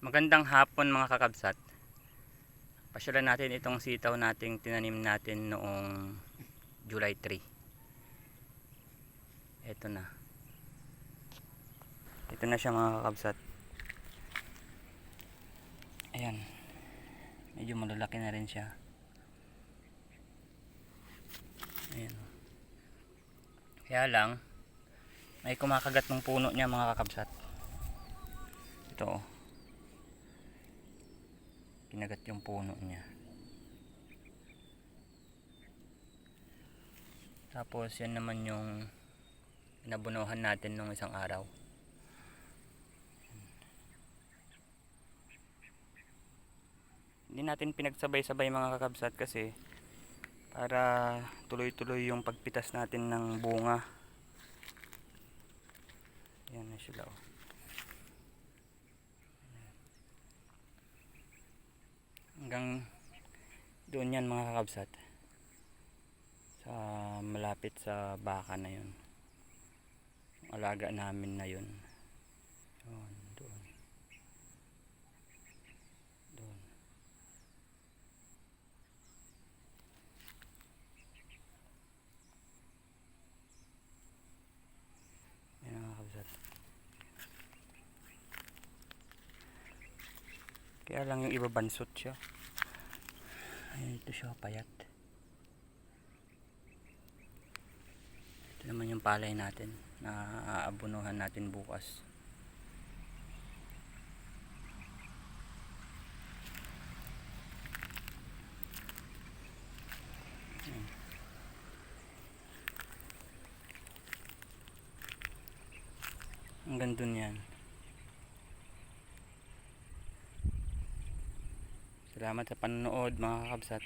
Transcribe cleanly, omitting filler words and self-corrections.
Magandang hapon mga kakabsat. Pasyalan natin itong sitaw nating tinanim natin noong July 3. Ito na. Ito na siya mga kakabsat. Ayan. Medyo malalaki na rin siya. Ayan. Kaya lang, may kumakagat ng puno niya mga kakabsat. Ito oh. Kinagat yung puno niya. Tapos yan naman yung nabunuhan natin nung isang araw. Hindi natin pinagsabay-sabay mga kakabsat kasi para tuloy-tuloy yung pagpitas natin ng bunga. Yan na sila oh. Hanggang doon yan mga kakabsat, sa malapit sa baka na yun, alaga namin na yun. Doon. Yan mga kakabsat. Kaya lang yung iba bansot siya. Ayan, ito siya payat. Ito naman yung palay natin na aabunuhan natin bukas. Ayan. Hanggang dun yan. Salamat sa panonood mga kakabsat.